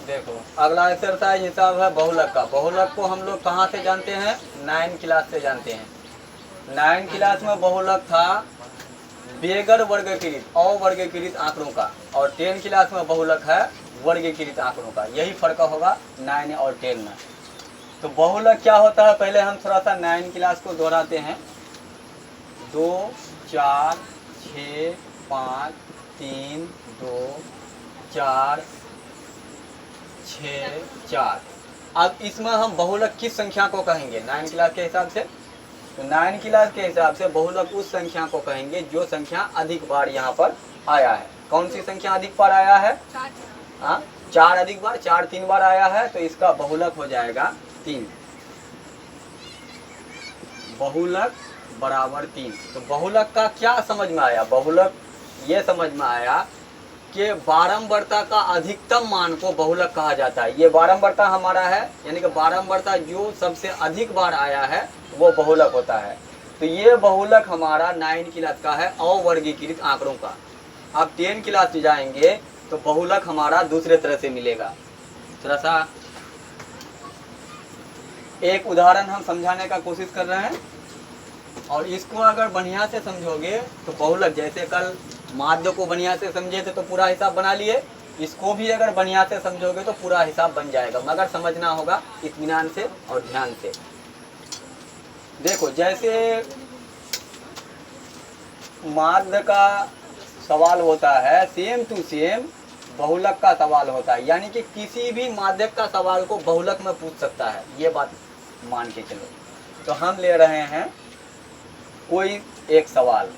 देखो अगला एक्सरसाइज हिसाब है बहुलक का। बहुलक को हम लोग कहाँ से जानते हैं? 9 क्लास से जानते हैं। 9 क्लास में बहुलक था बेगर वर्गीकृत अवर्गीकृत आंकड़ों का, और 10 क्लास में बहुलक है वर्गीकृत आंकड़ों का। यही फर्क होगा 9 और 10 में। तो बहुलक क्या होता है, पहले हम थोड़ा सा 9 क्लास को दोहराते हैं। 2 4 6 5 3 2 4 6 4। अब इसमें हम बहुलक किस संख्या को कहेंगे 9 क्लास के हिसाब से? तो 9 क्लास के हिसाब से बहुलक उस संख्या को कहेंगे जो संख्या अधिक बार यहाँ पर आया है। कौन सी संख्या अधिक बार आया है? 4 अधिक बार, 4 3 बार आया है, तो इसका बहुलक हो जाएगा 3। बहुलक बराबर 3। तो बहुलक का क्या समझ में आया? बहुलक ये समझ में आया कि बारंबारता का अधिकतम मान को बहुलक कहा जाता है। ये बारंबारता हमारा है, यानी कि बारंबारता जो सबसे अधिक बार आया है वो बहुलक होता है। तो ये बहुलक हमारा 9 क्लास का है अवर्गीकृत आंकड़ों का। अब 10 क्लास में जाएंगे तो बहुलक हमारा दूसरे तरह से मिलेगा। थोड़ा सा एक उदाहरण हम समझाने का कोशिश कर रहे हैं, और इसको अगर बढ़िया से समझोगे तो बहुलक, जैसे कल माध्य को बढ़िया से समझे थे तो पूरा हिसाब बना लिए, इसको भी अगर बढ़िया से समझोगे तो पूरा हिसाब बन जाएगा, मगर समझना होगा इत्मीनान से और ध्यान से। देखो जैसे माध्य का सवाल होता है, सेम टू सेम बहुलक का सवाल होता है, यानी कि किसी भी माध्यक का सवाल को बहुलक में पूछ सकता है, ये बात मान के चलो। तो हम ले रहे हैं कोई एक सवाल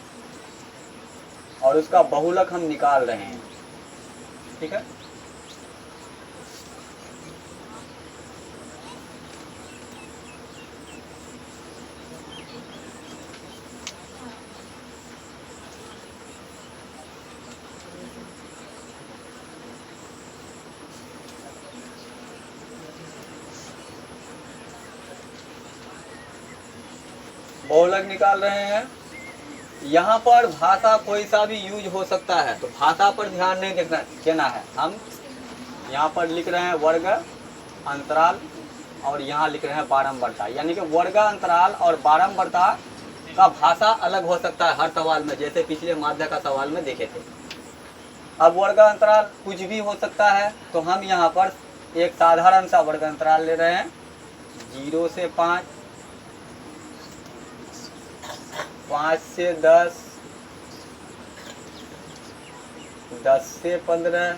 और उसका बहुलक हम निकाल रहे हैं, ठीक है। बहुलक निकाल रहे हैं। यहाँ पर भाषा कोई सा भी यूज हो सकता है, तो भाषा पर ध्यान नहीं देना है। हम यहाँ पर लिख रहे हैं वर्ग अंतराल और यहाँ लिख रहे हैं बारंबारता, यानी कि वर्ग अंतराल और बारंबारता का भाषा अलग हो सकता है हर सवाल में, जैसे पिछले माध्य का सवाल में देखे थे। अब वर्ग अंतराल कुछ भी हो सकता है, तो हम यहाँ पर एक साधारण सा वर्ग अंतराल ले रहे हैं। 0 से 5, 5 से 10, 10 से 15,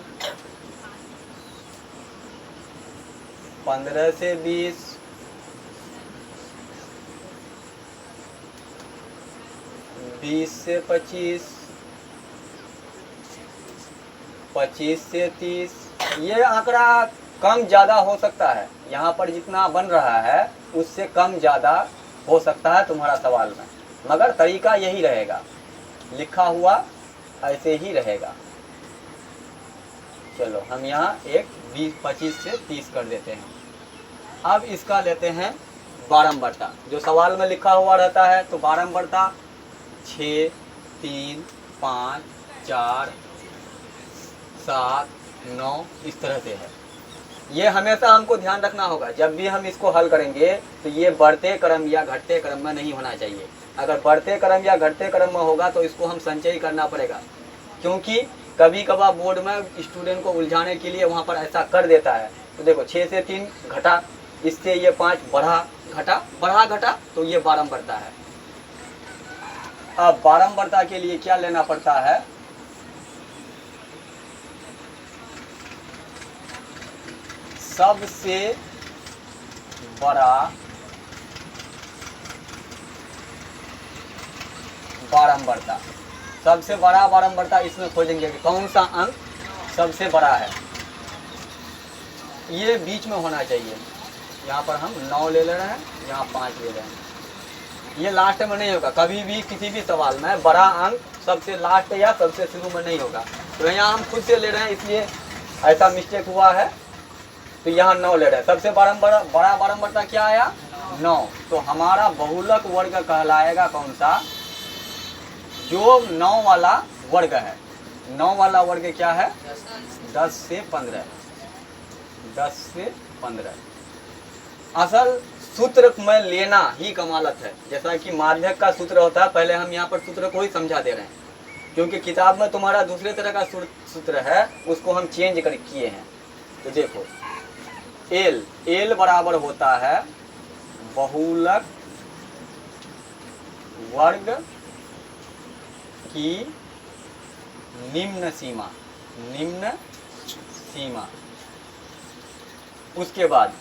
15 से 20, 20 से 25, 25 से 30। ये आंकड़ा कम ज़्यादा हो सकता है, यहाँ पर जितना बन रहा है उससे कम ज़्यादा हो सकता है तुम्हारा सवाल में, मगर तरीका यही रहेगा, लिखा हुआ ऐसे ही रहेगा। चलो हम यहाँ एक 25 से 30 कर देते हैं। अब इसका लेते हैं बारंबारता, जो सवाल में लिखा हुआ रहता है। तो बारंबारता 6, 3, 5, 4, 7, 9 इस तरह से है। ये हमेशा हमको ध्यान रखना होगा, जब भी हम इसको हल करेंगे तो ये बढ़ते क्रम या घटते क्रम में नहीं होना चाहिए। अगर बढ़ते क्रम या घटते क्रम में होगा तो इसको हम संचय करना पड़ेगा, क्योंकि कभी कभार बोर्ड में स्टूडेंट को उलझाने के लिए वहाँ पर ऐसा कर देता है। तो देखो 6 से 3 घटा, इससे ये 5 बढ़ा घटा, बढ़ा घटा, तो ये बारंबारता है। अब बारंबारता के लिए क्या लेना पड़ता है? सबसे बड़ा बारंबारता, सबसे बड़ा बारंबारता इसमें खोजेंगे कि कौन सा अंक सबसे बड़ा है। ये बीच में होना चाहिए। यहाँ पर हम 9 ले रहे हैं, यहाँ 5 ले रहे हैं। ये लास्ट में नहीं होगा, कभी भी किसी भी सवाल में बड़ा अंक सबसे लास्ट या सबसे शुरू में नहीं होगा। तो यहाँ हम खुद से ले रहे हैं, इसलिए ऐसा मिस्टेक हुआ है। तो यहाँ 9 ले रहे हैं। सबसे बड़ा बारंबारता क्या आया? 9। तो हमारा बहुलक वर्ग कहलाएगा कौन सा? जो 9 वाला वर्ग है। 9 वाला वर्ग क्या है? 10 से 15। 10 से 15 असल सूत्र में लेना ही कमालत है। जैसा कि माध्यक का सूत्र होता है, पहले हम यहाँ पर सूत्र को ही समझा दे रहे हैं, क्योंकि किताब में तुम्हारा दूसरे तरह का सूत्र है, उसको हम चेंज कर किए हैं। तो देखो एल बराबर होता है बहुलक वर्ग की निम्न सीमा। निम्न सीमा उसके बाद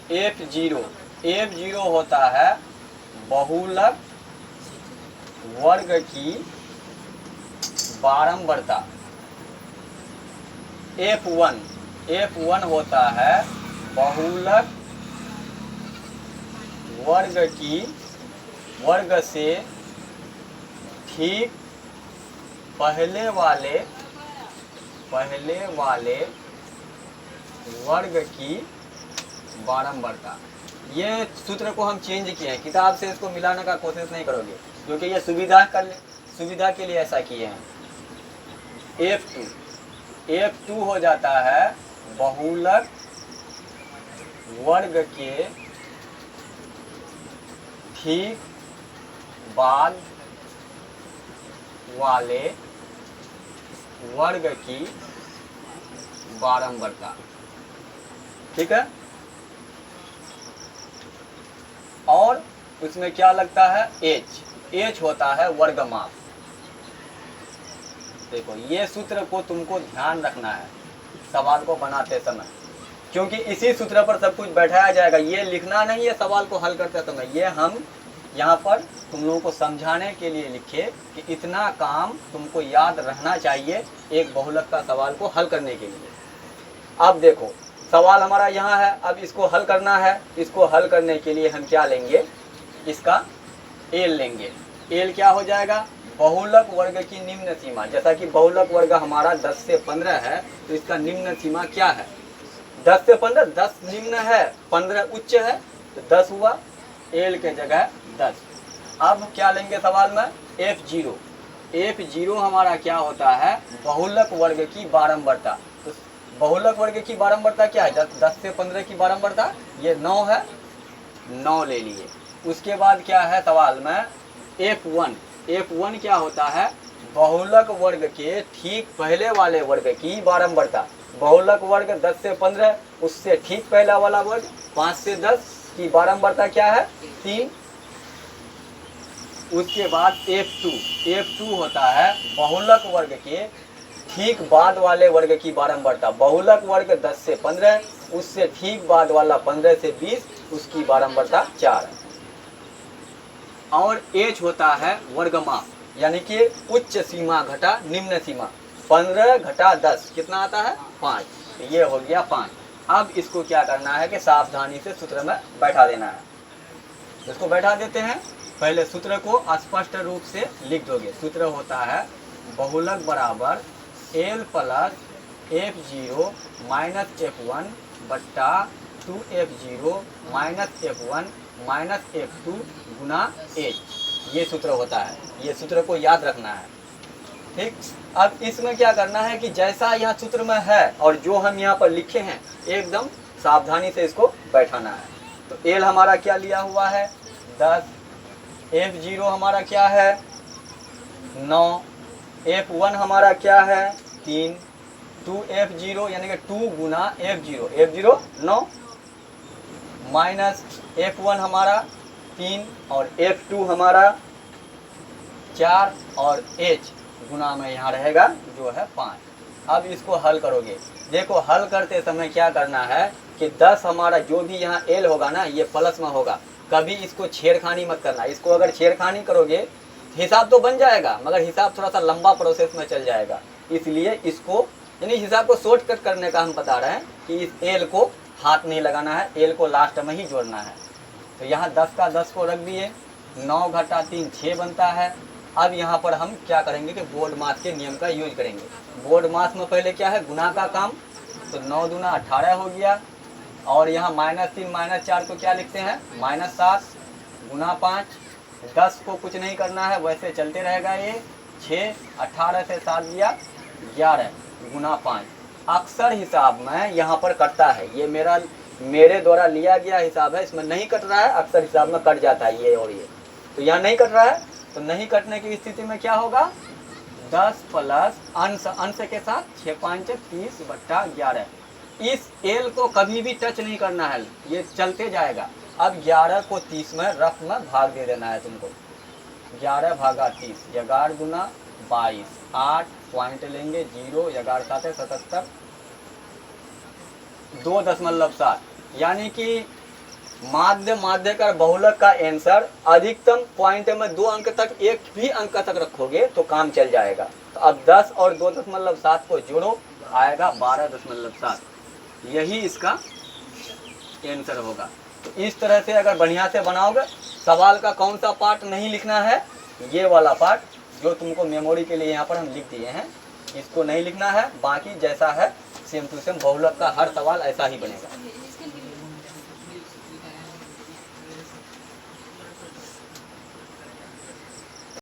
F0 होता है बहुलक वर्ग की बारंबारता। F1 होता है बहुलक वर्ग से ठीक पहले वाले वर्ग की बारंबारता। ये सूत्र को हम चेंज किए हैं, किताब से इसको मिलाने का कोशिश नहीं करोगे, क्योंकि ये सुविधा के लिए ऐसा किए हैं। F2 हो जाता है बहुलक वर्ग के ठीक बाद वाले वर्ग की बारंबारता। ठीक है, और उसमें क्या लगता है? H होता है वर्गमाप। देखो ये सूत्र को तुमको ध्यान रखना है सवाल को बनाते समय, क्योंकि इसी सूत्र पर सब कुछ बैठाया जाएगा। ये लिखना नहीं है सवाल को हल करते समय, ये हम यहाँ पर तुम लोगों को समझाने के लिए लिखे कि इतना काम तुमको याद रहना चाहिए एक बहुलक का सवाल को हल करने के लिए। अब देखो सवाल हमारा यहाँ है, अब इसको हल करना है। इसको हल करने के लिए हम क्या लेंगे? इसका एल लेंगे। एल क्या हो जाएगा? बहुलक वर्ग की निम्न सीमा। जैसा कि बहुलक वर्ग हमारा 10 से 15 है, तो इसका निम्न सीमा क्या है? 10 से 15, 10 निम्न है, 15 उच्च है, तो 10 हुआ, एल के जगह 10। अब क्या लेंगे सवाल में? F0 हमारा क्या होता है? बहुलक वर्ग की बारंबारता। तो बहुलक वर्ग की बारंबारता क्या है? 10 से 15 की बारंबारता ये 9 है, 9 ले लिए। उसके बाद क्या है सवाल में? F1 क्या होता है? बहुलक वर्ग के ठीक पहले वाले वर्ग की बारंबारता। बहुलक वर्ग 10 से 15, उससे ठीक पहला वाला वर्ग 5 से 10 की बारंबारता क्या है? 3। उसके बाद F2 होता है बहुलक वर्ग के ठीक बाद वाले वर्ग की बारंबारता। बहुलक वर्ग 10 से 15, उससे ठीक बाद वाला 15 से 20, उसकी बारंबारता 4 है। और H होता है वर्गमाप, यानी कि उच्च सीमा घटा निम्न सीमा। 15 घटा 10 कितना आता है? 5। ये हो गया 5। अब इसको क्या करना है कि सावधानी से सूत्र में बैठा देना है। इसको बैठा देते हैं। पहले सूत्र को स्पष्ट रूप से लिख दोगे। सूत्र होता है बहुलक बराबर L plus F0 minus F1 बट्टा 2F0 minus F1 minus F2 गुना H। ये सूत्र होता है, ये सूत्र को याद रखना है। ठीक, अब इसमें क्या करना है कि जैसा यहाँ सूत्र में है और जो हम यहाँ पर लिखे हैं एकदम सावधानी से इसको बैठाना है। तो L हमारा क्या लिया हुआ है? 10। F0 हमारा क्या है? 9। F1 हमारा क्या है? 3। 2F0 यानी कि 2 गुना F0 9 माइनस F1 हमारा 3 और F2 हमारा 4 और H गुना में यहाँ रहेगा जो है 5। अब इसको हल करोगे। देखो हल करते समय क्या करना है कि 10 हमारा जो भी यहाँ L होगा ना, ये प्लस में होगा। कभी इसको छेड़खानी मत करना। इसको अगर छेड़खानी करोगे हिसाब तो बन जाएगा, मगर हिसाब थोड़ा सा लंबा प्रोसेस में चल जाएगा। इसलिए इसको यानी हिसाब को शॉर्टकट करने का हम बता रहे हैं कि इस L को हाथ नहीं लगाना है, L को लास्ट में ही जोड़ना है। तो यहाँ 10 का 10 को रख दिए, 9 घटा 3 6 बनता है। अब यहाँ पर हम क्या करेंगे कि बोर्ड मास के नियम का यूज करेंगे। बोर्ड मास में पहले क्या है, गुना का काम, तो 9 दूना 18 हो गया, और यहाँ -3 -4 को क्या लिखते हैं, -7 गुना 5, 10 को कुछ नहीं करना है, वैसे चलते रहेगा ये, 6, 18 से 7 दिया 11 गुना 5। अक्सर हिसाब में यहाँ पर कटता है, ये मेरे द्वारा लिया गया हिसाब है, इसमें नहीं कट रहा है, अक्सर हिसाब में कट जाता है ये और ये, तो यहाँ नहीं कट रहा है, तो नहीं कटने की स्थिति में क्या होगा, 10 प्लस अंश के साथ 6 5 30/11। इस एल को कभी भी टच नहीं करना है, ये चलते जाएगा। अब 11 को 30 में रफ में भाग दे देना है तुमको, 11 भागा 30, 11 दूना 22, 8 पॉइंट लेंगे 0, 11 7 77, 2.7, यानी कि माध्यकर बहुलक का आंसर अधिकतम पॉइंट में 2 अंक तक, एक भी अंक तक रखोगे तो काम चल जाएगा। तो अब 10 और 2.7 को जोड़ो, आएगा 12.7, यही इसका आंसर होगा। तो इस तरह से अगर बढ़िया से बनाओगे, सवाल का कौन सा पार्ट नहीं लिखना है, ये वाला पार्ट जो तुमको मेमोरी के लिए यहाँ पर हम लिख दिए हैं, इसको नहीं लिखना है, बाकी जैसा है सेम टू सेम बहुलक का हर सवाल ऐसा ही बनेगा।